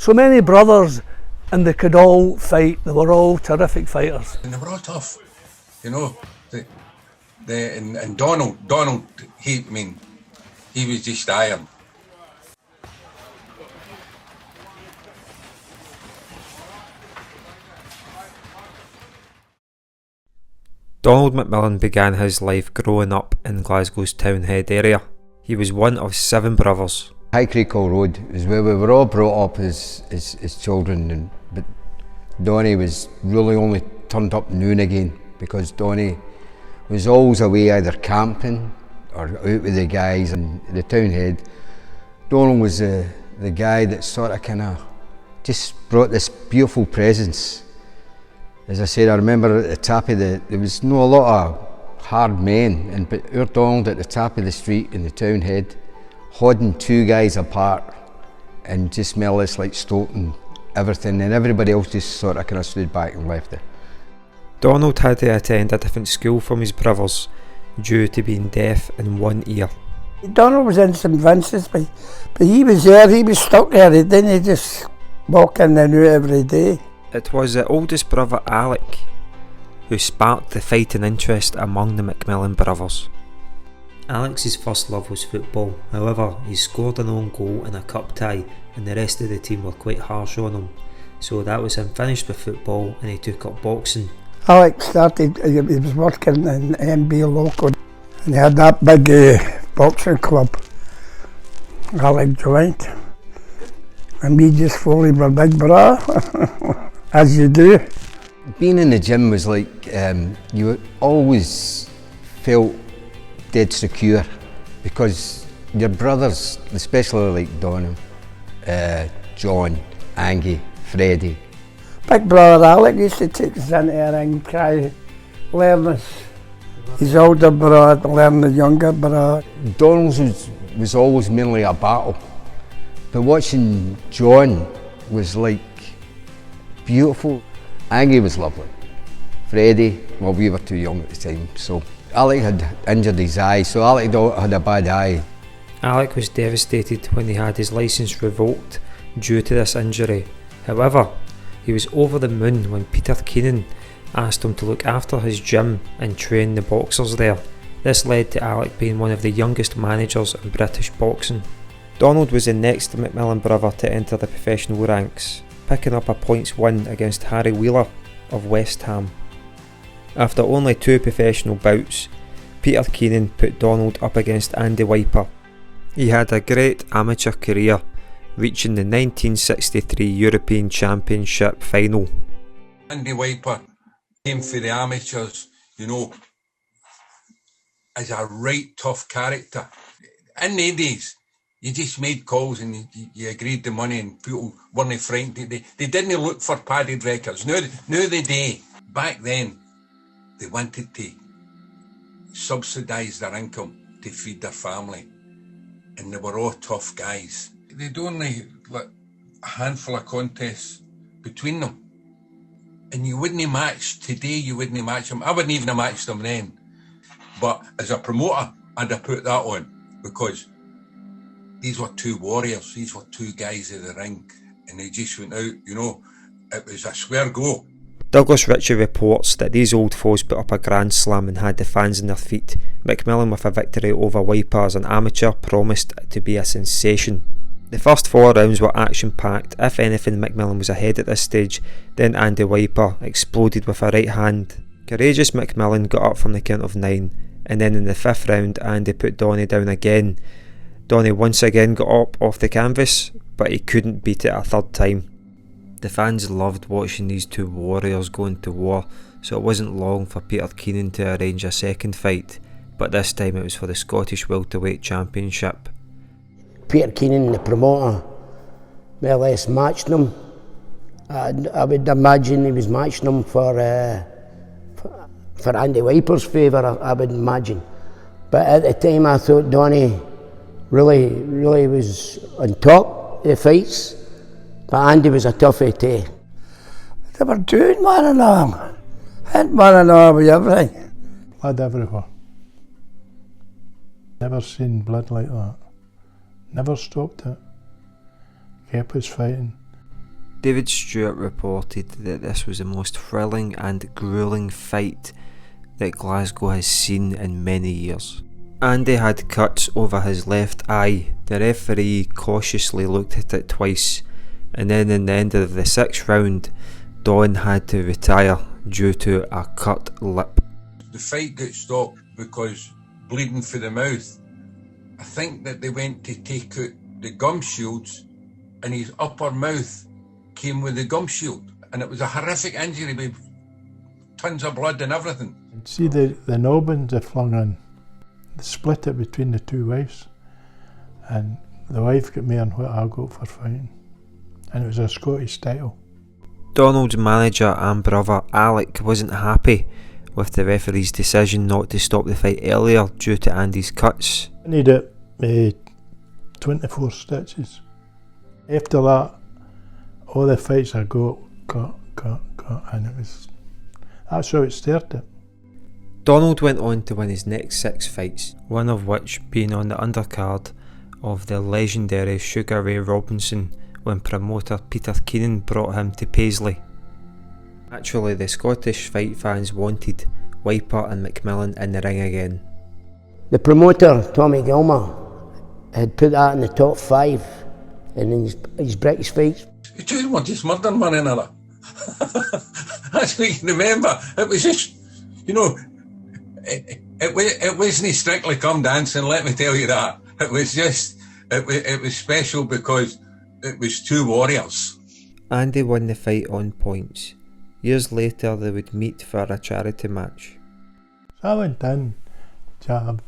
so many brothers, and they could all fight. They were all terrific fighters. And they were all tough, you know. And Donald, he was just iron. Donald McMillan began his life growing up in Glasgow's Townhead area. He was one of 7 brothers. High Creekall Road is where we were all brought up as children, but Donny was really only turned up noon again, because Donny was always away either camping or out with the guys in the Townhead. Donald was the guy that sort of kind of just brought this beautiful presence. As I said, I remember at the top of there was no a lot of hard men, but our Donald at the top of the street in the Townhead, holding 2 guys apart and just more or less like stoking everything, and everybody else just sort of kind of stood back and left it. Donald had to attend a different school from his brothers due to being deaf in one ear. Donald was in St Vincent's, but he was there, he was stuck there, he didn't just walk in and out every day. It was the oldest brother, Alec, who sparked the fighting interest among the McMillan brothers. Alex's first love was football. However, he scored an own goal in a cup tie and the rest of the team were quite harsh on him. So that was him finished with football and he took up boxing. Alec started, he was working in MB local and he had that big boxing club. Alec joined and we just thought he was a big brother, as you do. Being in the gym was like, you always felt dead secure, because your brothers, especially like Donny, John, Angy, Freddie. Big brother Alec used to take us into the ring, try learn us. His older brother learn the younger brother. Donald's was always mainly a battle, but watching John was like beautiful. Angy was lovely. Freddie, well, we were too young at the time, so Alec had injured his eye, so Alec had a bad eye. Alec was devastated when he had his licence revoked due to this injury. However, he was over the moon when Peter Keenan asked him to look after his gym and train the boxers there. This led to Alec being one of the youngest managers in British boxing. Donald was the next McMillan brother to enter the professional ranks, picking up a points win against Harry Wheeler of West Ham. After only 2 professional bouts, Peter Keenan put Donald up against Andy Wyper. He had a great amateur career, reaching the 1963 European Championship final. Andy Wyper came for the amateurs, you know, as a right tough character. In the days, you just made calls and you agreed the money and people weren't frightened. They didn't look for padded records. Now they do. Back then, they wanted to subsidise their income to feed their family. And they were all tough guys. They'd only like a handful of contests between them. And you wouldn't match, today you wouldn't match them. I wouldn't even have matched them then. But as a promoter, I'd have put that on, because these were 2 warriors, these were 2 guys in the ring, and they just went out, you know, it was a square go. Douglas Ritchie reports that these old foes put up a grand slam and had the fans on their feet. McMillan, with a victory over Wyper as an amateur, promised to be a sensation. The first 4 rounds were action-packed. If anything, McMillan was ahead at this stage. Then Andy Wyper exploded with a right hand. Courageous McMillan got up from the count of 9, and then in the 5th round, Andy put Donny down again. Donny once again got up off the canvas, but he couldn't beat it a 3rd time. The fans loved watching these 2 warriors going to war, so it wasn't long for Peter Keenan to arrange a 2nd fight, but this time it was for the Scottish Welterweight Championship. Peter Keenan, the promoter, more or less matched him. I would imagine he was matching him for Andy Wyper's favour, I would imagine. But at the time I thought Donny really was on top of the fights, but Andy was a toughie too. They were doing one another, hitting one another with everything. Blood everywhere. Never seen blood like that. Never stopped it. Kept us fighting. David Stewart reported that this was the most thrilling and gruelling fight that Glasgow has seen in many years. Andy had cuts over his left eye. The referee cautiously looked at it twice, and then in the end of the 6th round, Don had to retire due to a cut lip. The fight got stopped because bleeding for the mouth. I think that they went to take out the gum shields and his upper mouth came with the gum shield, and it was a horrific injury with tons of blood and everything. See the nobbins they flung in, they split it between the two wives, and the wife got more than what I got for fighting, and it was a Scottish title. Donald's manager and brother Alec wasn't happy with the referee's decision not to stop the fight earlier due to Andy's cuts. I needed 24 stitches. After that, all the fights I got, cut, and that's how it started. Donald went on to win his next 6 fights, one of which being on the undercard of the legendary Sugar Ray Robinson when promoter Peter Keenan brought him to Paisley. Actually, the Scottish fight fans wanted Wyper and McMillan in the ring again. The promoter, Tommy Gilmour, had put that in the top 5 in his British fights. You two were just murdering one another. That's what you can remember. It was just, you know, it wasn't strictly come dancing, let me tell you that. It was just, it was special because it was two warriors. Andy won the fight on points. Years later they would meet for a charity match. So I went in,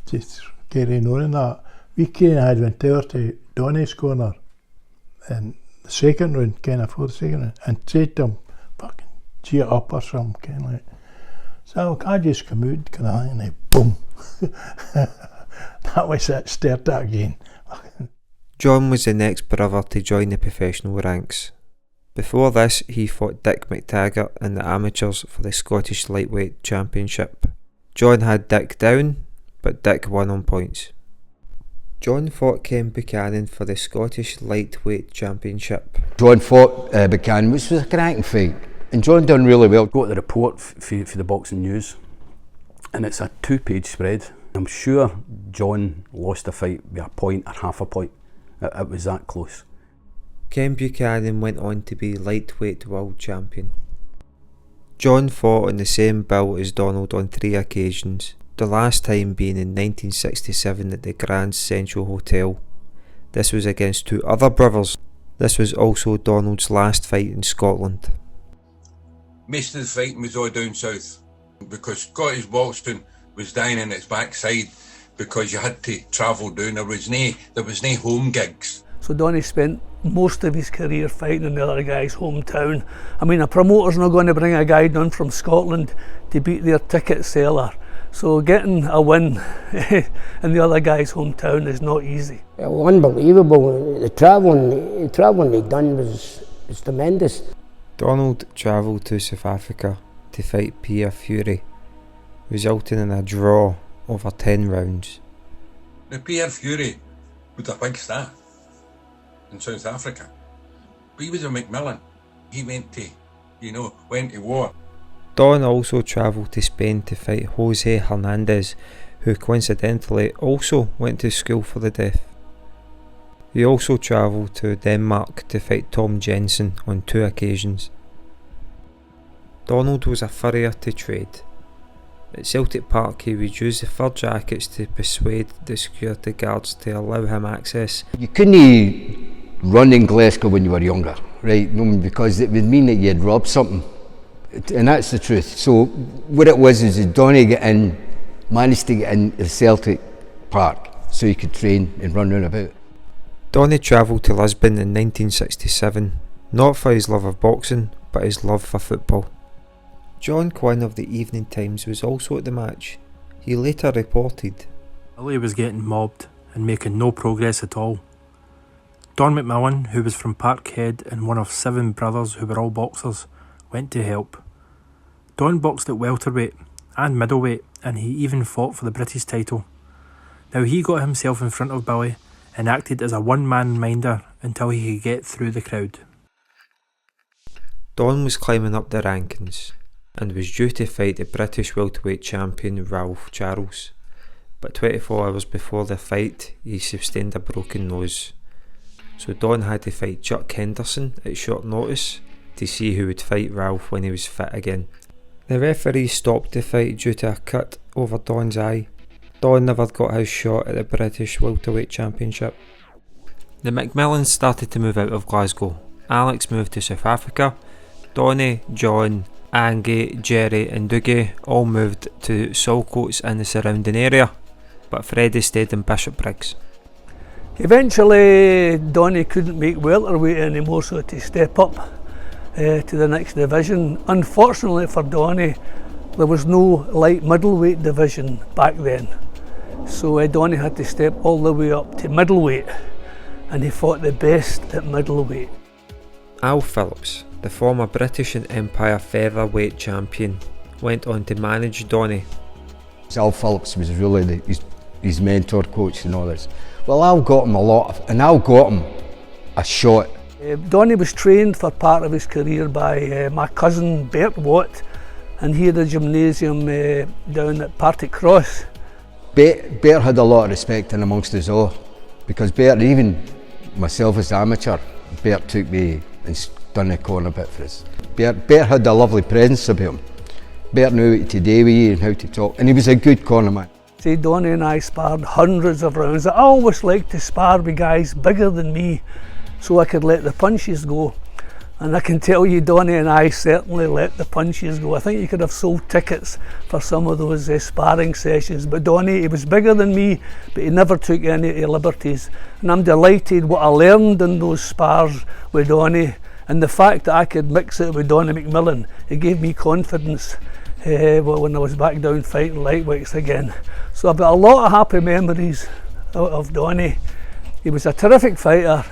just carrying on and that. We kind of had went over to Donny's corner in the second round, kind of for the second round, and said to him, fucking cheer up or something, kind of like. So I just come out, kind of, and then boom. That was it, start that again. John was the next brother to join the professional ranks. Before this, he fought Dick McTaggart in the amateurs for the Scottish Lightweight Championship. John had Dick down, but Dick won on points. John fought Ken Buchanan for the Scottish Lightweight Championship. John fought Buchanan, which was a cracking fight, and John done really well. Got the report for the Boxing News, and it's a 2-page spread. I'm sure John lost the fight by a point or half a point. It was that close. Ken Buchanan went on to be lightweight world champion. John fought on the same bill as Donald on 3 occasions, the last time being in 1967 at the Grand Central Hotel. This was against 2 other brothers. This was also Donald's last fight in Scotland. Most of the fighting was all down south because Scottish boxing was down in its backside because you had to travel down. There was no home gigs. So Donny spent most of his career fighting in the other guy's hometown. I mean, a promoter's not going to bring a guy down from Scotland to beat their ticket seller. So getting a win in the other guy's hometown is not easy. Well, unbelievable. The travelling they'd done was tremendous. Donald travelled to South Africa to fight Pierre Fury, resulting in a draw over 10 rounds. Now, Pierre Fury was a big star in South Africa. But he was a McMillan. He went to war. Don also travelled to Spain to fight Jose Hernandez, who coincidentally also went to school for the deaf. He also travelled to Denmark to fight Tom Jensen on 2 occasions. Donald was a furrier to trade. At Celtic Park he would use the fur jackets to persuade the security guards to allow him access. You couldn't run in Glasgow when you were younger, right? Because it would mean that you had robbed something. And that's the truth. So what it was is that Donny managed to get in the Celtic Park so he could train and run round about. Donny travelled to Lisbon in 1967, not for his love of boxing, but his love for football. John Quinn of the Evening Times was also at the match. He later reported, Billy was getting mobbed and making no progress at all. Don McMillan, who was from Parkhead and one of 7 brothers who were all boxers, went to help. Don boxed at welterweight and middleweight, and he even fought for the British title. Now he got himself in front of Billy and acted as a one-man minder until he could get through the crowd. Don was climbing up the rankings and was due to fight the British welterweight champion Ralph Charles, but 24 hours before the fight he sustained a broken nose, so Don had to fight Chuck Henderson at short notice to see who would fight Ralph when he was fit again. The referee stopped the fight due to a cut over Don's eye. Don never got his shot at the British welterweight championship. The McMillans started to move out of Glasgow. Alex moved to South Africa. Donny, John, Angy, Gerry and Dougie all moved to Saltcoats and the surrounding area, but Freddie stayed in Bishopbriggs. Eventually Donny couldn't make welterweight anymore, so to step up to the next division. Unfortunately for Donny, there was no light middleweight division back then, so Donny had to step all the way up to middleweight, and he fought the best at middleweight. Al Phillips, the former British and Empire featherweight champion, went on to manage Donny. Al Phillips was really his mentor, coach and all this. Well, Al got him Al got him a shot. Donny was trained for part of his career by my cousin Bert Watt, and he had a gymnasium down at Partick Cross. Bert had a lot of respect in amongst us all, because Bert, even myself as amateur, Bert took me and done the corner bit for us. Bert had a lovely presence about him. Bert knew what to do with you and how to talk, and he was a good corner man. See, Donny and I sparred hundreds of rounds. I always liked to spar with guys bigger than me, so I could let the punches go. And I can tell you, Donny and I certainly let the punches go. I think you could have sold tickets for some of those sparring sessions. But Donny, he was bigger than me, but he never took any liberties. And I'm delighted what I learned in those spars with Donny, and the fact that I could mix it with Donny McMillan, it gave me confidence when I was back down fighting lightweights again. So I've got a lot of happy memories of Donny. He was a terrific fighter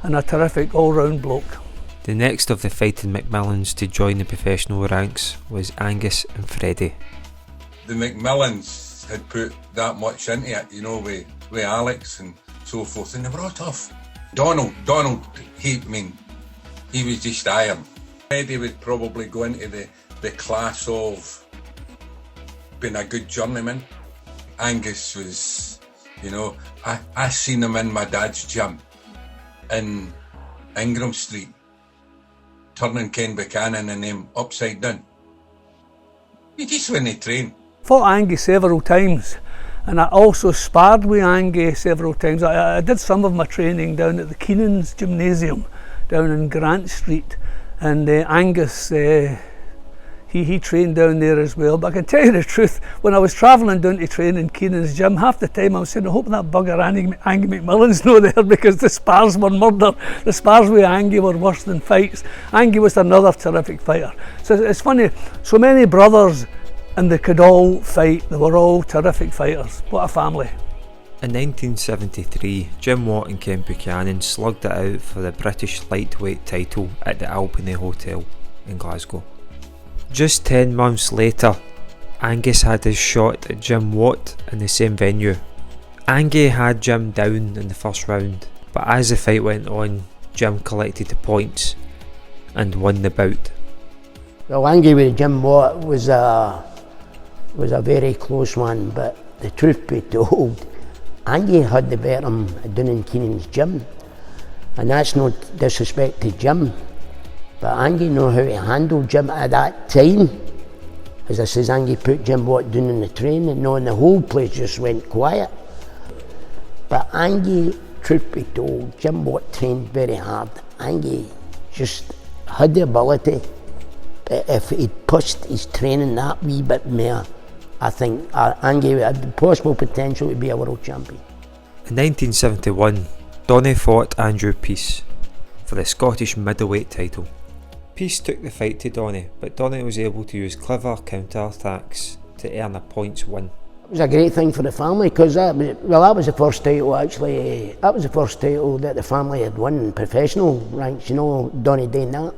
and a terrific all-round bloke. The next of the fighting McMillans to join the professional ranks was Angus and Freddie. The McMillans had put that much into it, you know, with Alex and so forth, and they were all tough. Donald, he was just iron. Freddie would probably go into the class of being a good journeyman. Angus was, you know, I seen him in my dad's gym in Ingram Street, turning Ken Buchanan and him upside down. He just wouldn't train. Fought Angy several times, and I also sparred with Angy several times. I did some of my training down at the Keenan's Gymnasium down in Grant Street, and Angus, he trained down there as well. But I can tell you the truth, when I was travelling down to train in Keenan's gym, half the time I was saying, I hope that bugger Angy McMillan's not there, because the spars were murder. The spars with Angy were worse than fights. Angy was another terrific fighter. So it's funny, so many brothers, and they could all fight. They were all terrific fighters. What a family. In 1973, Jim Watt and Ken Buchanan slugged it out for the British lightweight title at the Albany Hotel in Glasgow. Just 10 months later, Angus had his shot at Jim Watt in the same venue. Angy had Jim down in the first round, but as the fight went on, Jim collected the points and won the bout. Well, Angy with Jim Watt was a very close one, but the truth be told, Angy had the better him down in Keenan's gym, and that's no disrespect to Jim. But Angy knew how to handle Jim at that time. As I says, Angy put Jim Watt down in the train, and the whole place just went quiet. But Angy, truth be told, Jim Watt trained very hard. Angy just had the ability. But if he'd pushed his training that wee bit more, I think Angy had the possible potential to be a world champion. In 1971, Donny fought Andrew Peace for the Scottish middleweight title. Peace took the fight to Donny, but Donny was able to use clever counter-attacks to earn a points win. It was a great thing for the family, because that was the first title actually. That was the first title that the family had won in professional ranks. You know, Donny doing that,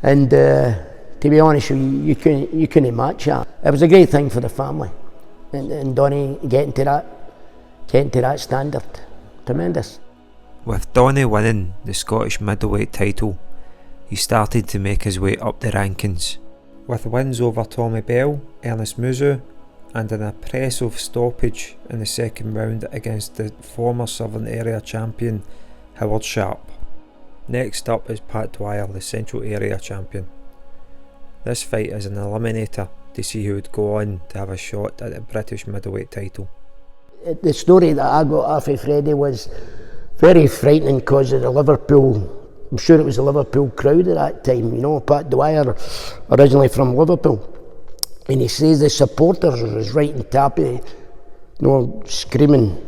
and to be honest, you couldn't match that. It was a great thing for the family, and Donny getting to that standard, tremendous. With Donny winning the Scottish middleweight title, he started to make his way up the rankings, with wins over Tommy Bell, Ernest Muzu, and an impressive stoppage in the second round against the former Southern Area champion Howard Sharp. Next up is Pat Dwyer, the Central Area champion. This fight is an eliminator to see who would go on to have a shot at the British middleweight title. The story that I got off of Freddie was very frightening because of the Liverpool, I'm sure it was the Liverpool crowd at that time, you know. Pat Dwyer, originally from Liverpool, and he says the supporters was right in top of, you know, screaming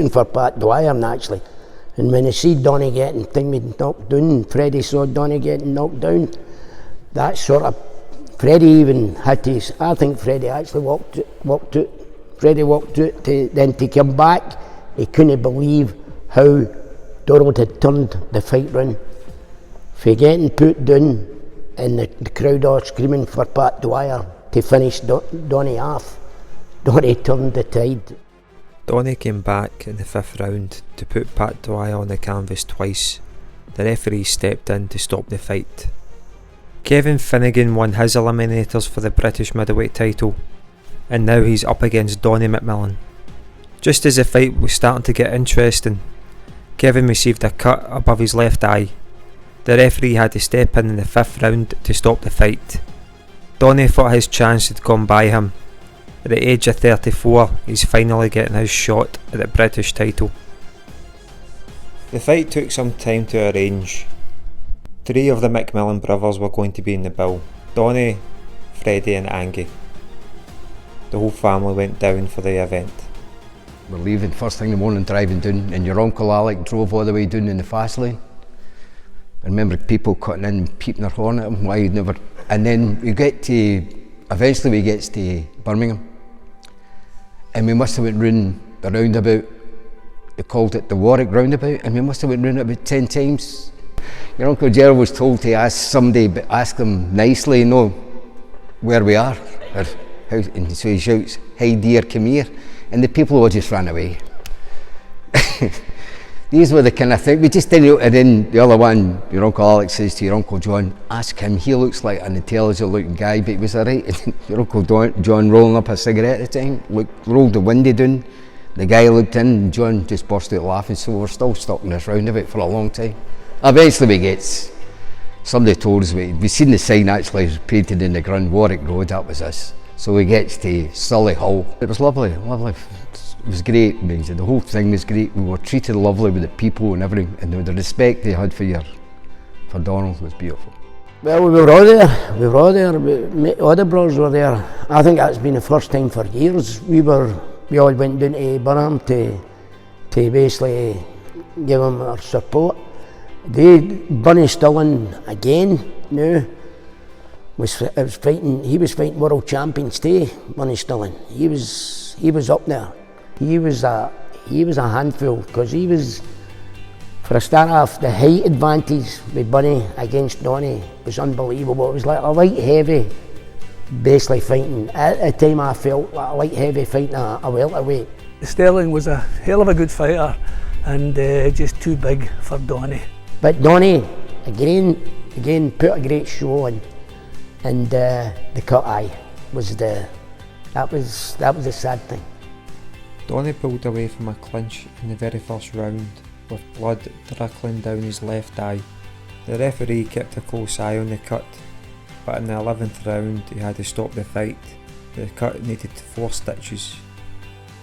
for Pat Dwyer actually. And when they see Donny getting knocked down, Freddie saw Donny getting knocked down, that sort of, Freddie even had to, I think Freddie actually walked out. Freddie walked out then to come back. He couldn't believe how Donald had turned the fight round. For getting put down and the crowd are screaming for Pat Dwyer to finish Donny off, Donny turned the tide. Donny came back in the 5th round to put Pat Dwyer on the canvas twice. The referee stepped in to stop the fight. Kevin Finnegan won his eliminators for the British middleweight title, and now he's up against Donny McMillan. Just as the fight was starting to get interesting, Kevin received a cut above his left eye. The referee had to step in the 5th round to stop the fight. Donny thought his chance had gone by him. At the age of 34, he's finally getting his shot at the British title. The fight took some time to arrange. 3 of the McMillan brothers were going to be in the bill: Donny, Freddie and Angy. The whole family went down for the event. We're leaving first thing in the morning, driving down, and your uncle Alec drove all the way down in the fast lane. I remember people cutting in and peeping their horn at him, why he'd never... And then eventually we get to Birmingham, and we must have went round the roundabout. They called it the Warwick roundabout, and we must have went round it about 10 times. Your Uncle Gerry was told to ask somebody, but ask them nicely, you know, where we are, or how, and so he shouts, "Hey dear, come here," and the people all just ran away. These were the kind of things, we just didn't, and then the other one, your Uncle Alec says to your Uncle John, ask him, he looks like an intelligent looking guy, but he was alright. Your Uncle John rolling up a cigarette at the time, rolled the window down, the guy looked in, and John just burst out laughing, so we were still stuck in this roundabout for a long time. Eventually we get, somebody told us, we seen the sign actually, it was painted in the ground, Warwick Road, that was us. So we get to Sully Hall. It was lovely, lovely. It was great, amazing. The whole thing was great. We were treated lovely with the people and everything, and the respect they had for Donald was beautiful. Well, we were all there. All the brothers were there. I think that's been the first time for years. We all went down to Birmingham to basically give him our support. Bunny Stilling again now he was fighting world champions too, Bunny Stilling. He was up there. He was a handful because he was, for a start off, the height advantage with Bunny against Donny was unbelievable. It was like a light heavy basically fighting. At the time I felt like a light heavy fighting a welterweight. Sterling was a hell of a good fighter and just too big for Donny. But Donny again put a great show on, and the cut eye was that was the sad thing. Donny pulled away from a clinch in the very first round with blood trickling down his left eye. The referee kept a close eye on the cut, but in the 11th round he had to stop the fight. The cut needed 4 stitches.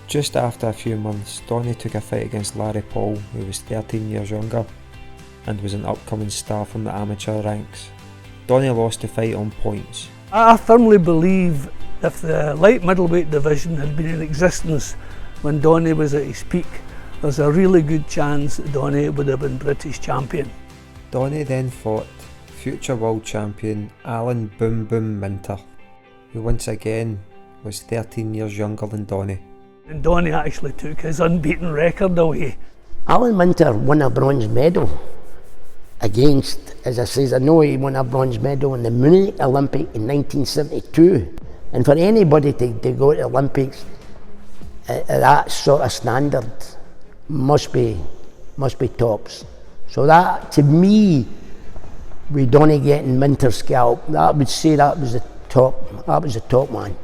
Just after a few months, Donny took a fight against Larry Paul, who was 13 years younger and was an upcoming star from the amateur ranks. Donny lost the fight on points. I firmly believe if the light middleweight division had been in existence when Donny was at his peak, there's a really good chance that Donny would have been British champion. Donny then fought future world champion Alan Boom Boom Minter, who once again was 13 years younger than Donny. And Donny actually took his unbeaten record away. Alan Minter won a bronze medal against, as I says, I know he won a bronze medal in the Munich Olympic in 1972. And for anybody to go to the Olympics at that sort of standard must be tops. So that, to me, With Donny getting Minter scalp, that would say that was the top man.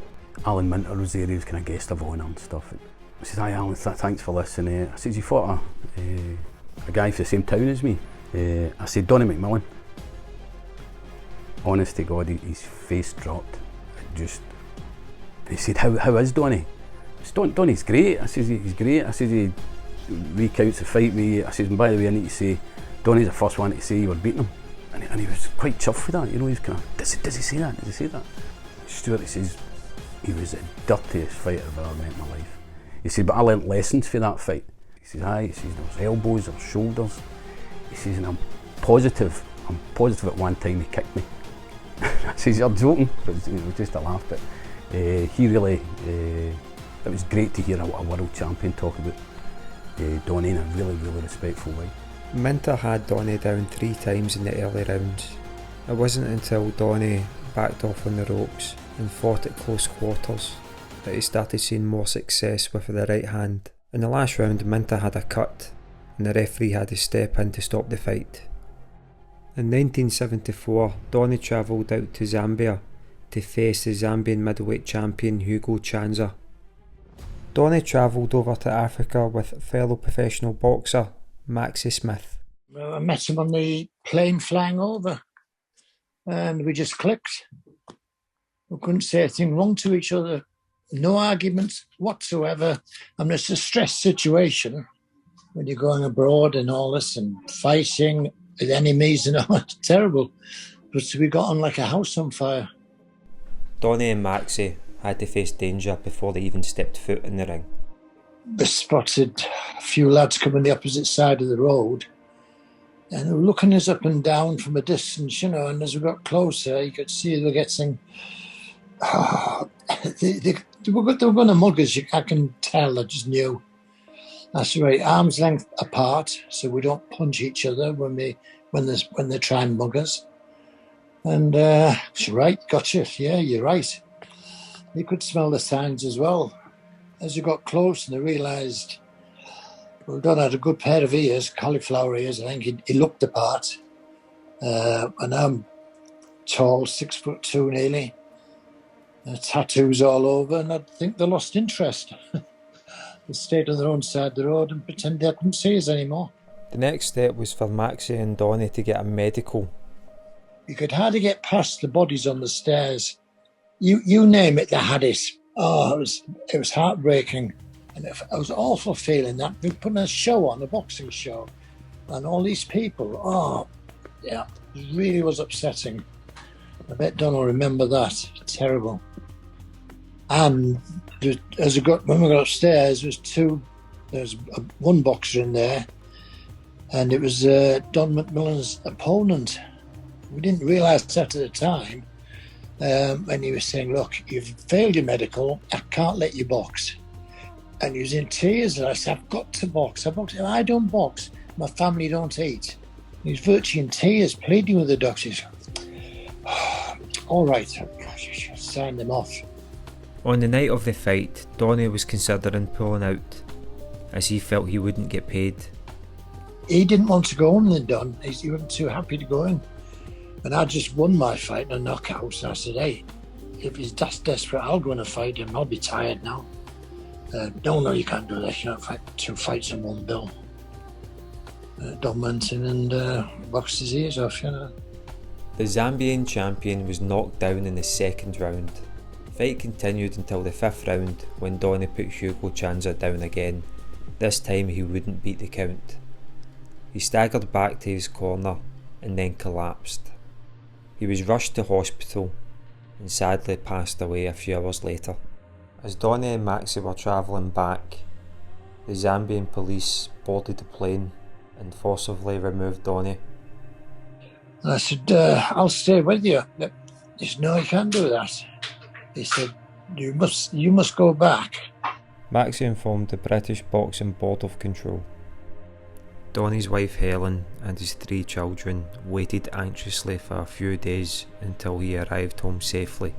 Alan Minter was there, he was kind of guest of honour and stuff. I says, "Hi Alan, thanks for listening." I says, "You fought a guy from the same town as me." I said, "Donny McMillan." Honest to God, his face dropped. He said, how is Donny? I said, "Donny's great." I says, "He's great." I says, "He recounts the fight with. I says, "And by the way, I need to say, Donny's the first one to say you were beating him." And he was quite chuffed with that, you know. He was kind of, does he say that? Does he say that? Stuart, he says, he was the dirtiest fighter I've ever met in my life. He said, "But I learnt lessons for that fight." He says, "Aye," he says, "there was elbows, there was shoulders." He says, "And I'm positive at one time he kicked me." I says, "You're joking?" But it was just a laugh, but he really, it was great to hear a world champion talk about Donny in a really, really respectful way. Minter had Donny down 3 times in the early rounds. It wasn't until Donny backed off on the ropes and fought at close quarters that he started seeing more success with the right hand. In the last round, Minter had a cut and the referee had to step in to stop the fight. In 1974, Donny travelled out to Zambia to face the Zambian middleweight champion Hugo Chanza. Donny travelled over to Africa with fellow professional boxer Maxie Smith. I met him on the plane flying over and we just clicked. We couldn't say anything wrong to each other. No arguments whatsoever. I mean, it's a stress situation when you're going abroad and all this and fighting with enemies and all. It's terrible. But we got on like a house on fire. Donny and Maxie had to face danger before they even stepped foot in the ring. We spotted a few lads coming the opposite side of the road and they were looking us up and down from a distance, you know, and as we got closer you could see they were getting... they were going to mug us, I can tell, I just knew. That's right, arm's length apart so we don't punch each other when they try and mug us. And she's right, gotcha, yeah, you're right. You could smell the signs as well. As we got close and I realised, well, Don had a good pair of ears, cauliflower ears, I think he looked the part. And I'm tall, 6'2" nearly. Tattoos all over, and I think they lost interest. They stayed on their own side of the road and pretended they couldn't see us anymore. The next step was for Maxie and Donny to get a medical. You could hardly get past the bodies on the stairs. You name it, they had it. Oh, it was heartbreaking. And it was awful feeling that. We put a show on, a boxing show, and all these people, oh, yeah, it really was upsetting. I bet Don will remember that. Terrible. And when we got upstairs, there was one boxer in there, and it was Don McMillan's opponent. We didn't realise that at the time. And he was saying, "Look, you've failed your medical, I can't let you box." And he was in tears, and I said, "I've got to box. I don't box. My family don't eat." He was virtually in tears, pleading with the doctors. All right, sign them off. On the night of the fight, Donny was considering pulling out, as he felt he wouldn't get paid. He didn't want to go in, Don. He wasn't too happy to go in. And I just won my fight in a knockout, so I said, "Hey, if he's that desperate, I'll go in and fight him. I'll be tired now." No, you can't do that. You can't fight 2 fights in one bill. Don went in and boxed his ears off, you know. The Zambian champion was knocked down in the 2nd round. The fight continued until the 5th round when Donny put Hugo Chanza down again. This time he wouldn't beat the count. He staggered back to his corner and then collapsed. He was rushed to hospital and sadly passed away a few hours later. As Donny and Maxie were travelling back, the Zambian police boarded the plane and forcibly removed Donny. I said, "I'll stay with you." He said, "No, you can't do that." He said, you must go back." Maxie informed the British Boxing Board of Control. Donny's wife Helen and his 3 children waited anxiously for a few days until he arrived home safely.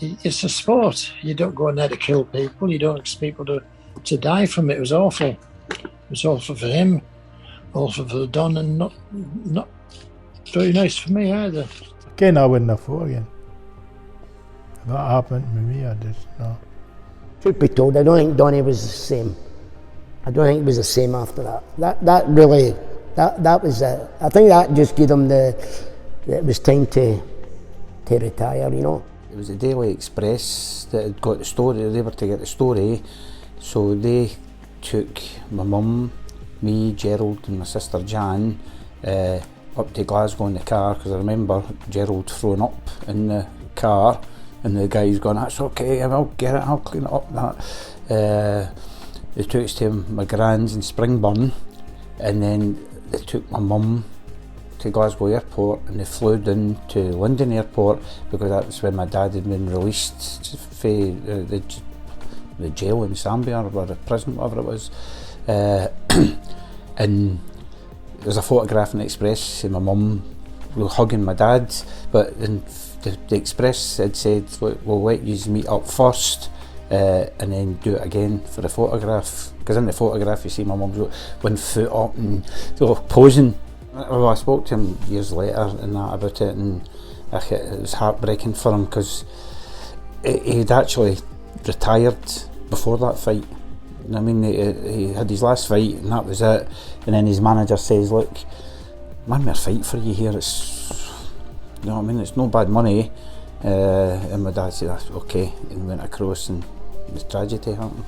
It's a sport. You don't go in there to kill people. You don't expect people to die from it. It was awful. It was awful for him, awful for Don, and not It's very nice for me either. Again, I wouldn't have fought again. If that happened to me, I just, no. Truth be told, I don't think Donny was the same. I don't think he was the same after that. That really, that was, I think that just gave him it was time to retire, you know. It was the Daily Express that had got the story, they were to get the story, so they took my mum, me, Gerald and my sister Jan up to Glasgow in the car, because I remember Gerald throwing up in the car and the guy's going, "That's okay, I'll get it, I'll clean it up." That they took us to my grand's in Springburn, and then they took my mum to Glasgow Airport and they flew down to London Airport, because that was when my dad had been released from the jail in Zambia, or the prison, whatever it was. And there's a photograph in the Express of my mum hugging my dad, but then the Express had said, "We'll let you meet up first and then do it again for the photograph," because in the photograph you see my mum's got one foot up and posing. Well, I spoke to him years later and that about it, and it was heartbreaking for him, because he'd actually retired before that fight. I mean, he had his last fight and that was it, and then his manager says, "Look, man, we're fighting for you here, it's, you know what I mean, it's no bad money," and my dad said, "That's okay," and went across and the tragedy happened.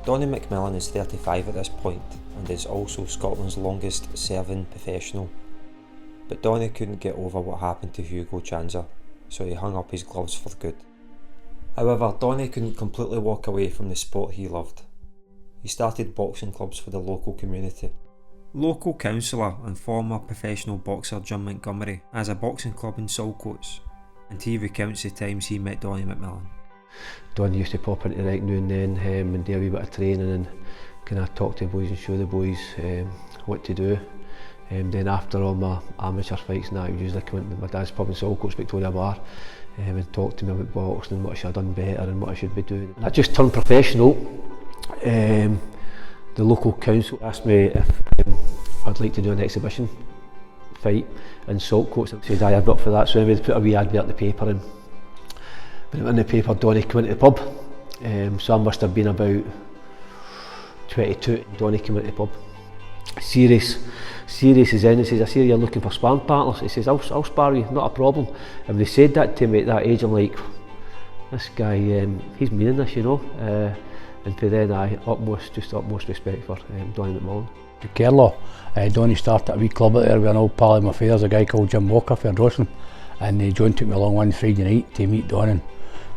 Donny McMillan is 35 at this point and is also Scotland's longest serving professional. But Donny couldn't get over what happened to Hugo Chanza, so he hung up his gloves for good. However, Donny couldn't completely walk away from the sport he loved. He started boxing clubs for the local community. Local councillor and former professional boxer Jim Montgomery has a boxing club in Saltcoats, and he recounts the times he met Donny McMillan. Donny used to pop into the night now and then and do a wee bit of training and kind of talk to the boys and show the boys what to do. Then after all my amateur fights and that, I would usually come into my dad's pub in Saltcoats, Victoria Bar, and talk to me about boxing and what I should have done better and what I should be doing. And I just turned professional. The local council asked me if I'd like to do an exhibition fight in Saltcoats. I said I'd be up for that, so anyway they put a wee advert in the paper, and when it went in the paper, Donny came into the pub. So I must have been about 22, Donny came into the pub. Serious as in, he says, "I see you're looking for sparring partners." He says, I'll spar you, not a problem. And when they said that to me at that age, I'm like, this guy, he's meaning this, you know. And for then I utmost respect for Donny McMillan. Kerlaw, Donny started a wee club out there with an old pal of my father's, a guy called Jim Walker for Drossland. And John took me along one Friday night to meet Don. And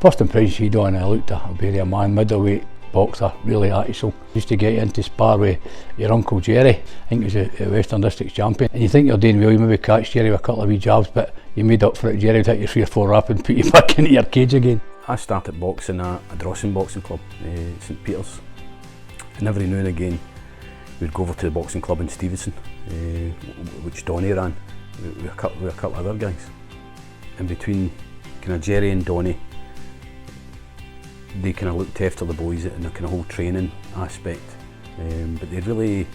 first impression of Don, I looked at a very man, middleweight boxer, really artificial. Used to get into spar with your Uncle Gerry. I think he was a Western Districts champion. And you think you're doing well, you maybe catch Gerry with a couple of wee jabs, but you made up for it. Gerry would hit you 3 or 4 rap and put you back into your cage again. I started boxing at a Drossland boxing club, St Peters. And every now and again we'd go over to the boxing club in Stevenson, which Donny ran, with a couple of other guys. And between kind of Gerry and Donny, they kind of looked after the boys in the kind of whole training aspect. But they really,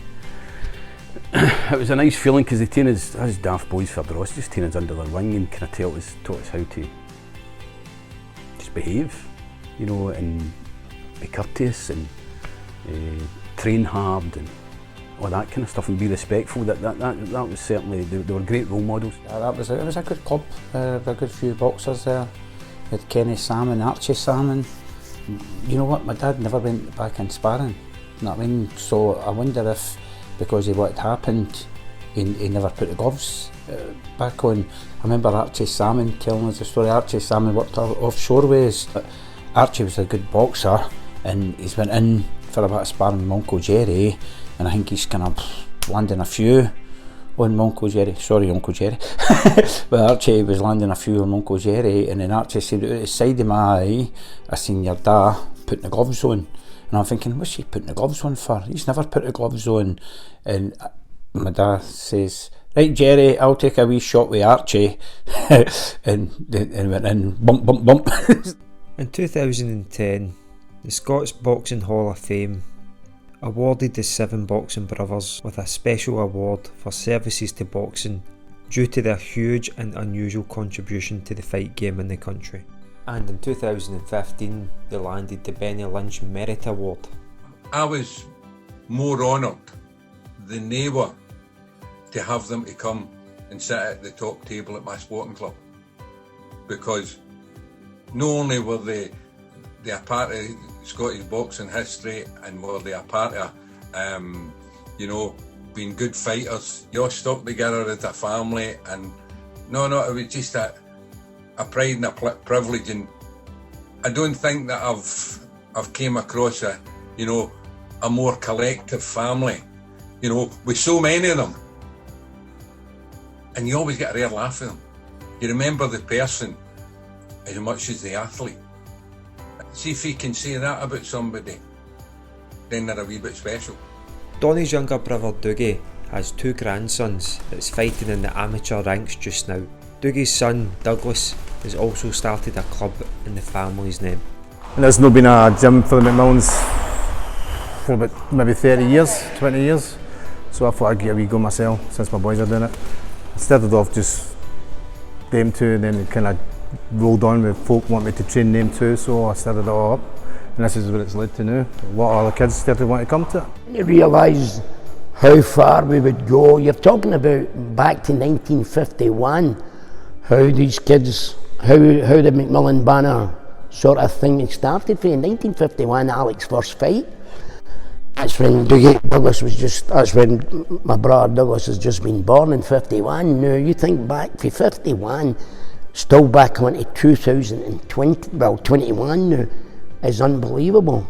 it was a nice feeling, because they taken us as daft boys for Dross, just taken us under their wing and kind of taught us how to just behave, you know, and be courteous and train hard and all that kind of stuff, and be respectful. That was certainly, they were great role models. Yeah, it was a good club, a good few boxers there. We had Kenny Salmon, Archie Salmon. You know what, my dad never went back in sparring, you know what I mean? So I wonder if, because of what had happened, he never put the gloves back on. I remember Archie Salmon telling us the story. Archie Salmon worked offshore ways. Archie was a good boxer, and he's went in for a bit of sparring with my Uncle Gerry, and I think he's kind of landing a few on my Uncle Gerry. Sorry, Uncle Gerry. But Archie was landing a few on my Uncle Gerry, and then Archie said, out the side of my eye, I seen your dad putting the gloves on. And I'm thinking, what's he putting the gloves on for? He's never put the gloves on. And my dad says, "Right, Gerry, I'll take a wee shot with Archie." and went in, bump, bump, bump. In 2010, the Scots Boxing Hall of Fame awarded the 7 boxing brothers with a special award for services to boxing due to their huge and unusual contribution to the fight game in the country. And in 2015 they landed the Benny Lynch Merit Award. I was more honoured than they were to have them to come and sit at the top table at my sporting club, because not only were they a part of Scottish boxing history and were they a part of being good fighters, you all stuck together as a family, and it was just a pride and a privilege, and I don't think that I've came across a more collective family, with so many of them, and you always get a rare laugh with them. You remember the person as much as the athlete. See if you can say that about somebody, then they're a wee bit special. Donny's younger brother Dougie has 2 grandsons that's fighting in the amateur ranks just now. Dougie's son Douglas has also started a club in the family's name. And there's not been a gym for the McMillans for about maybe 30 years, 20 years. So I thought I'd give a wee go myself since my boys are doing it. I started off just them two, and then it kind of rolled on with folk wanting me to train them too, so I started it all up. And this is what it's led to now. A lot of other kids started wanting to come to it. You realise how far we would go. You're talking about back to 1951, how these kids, how the McMillan banner sort of thing started for. In 1951, Alec's first fight. That's when Douglas was just, that's when my brother Douglas has just been born in 51. Now you think back to 51, still back on to 2020, well 21 now, is unbelievable.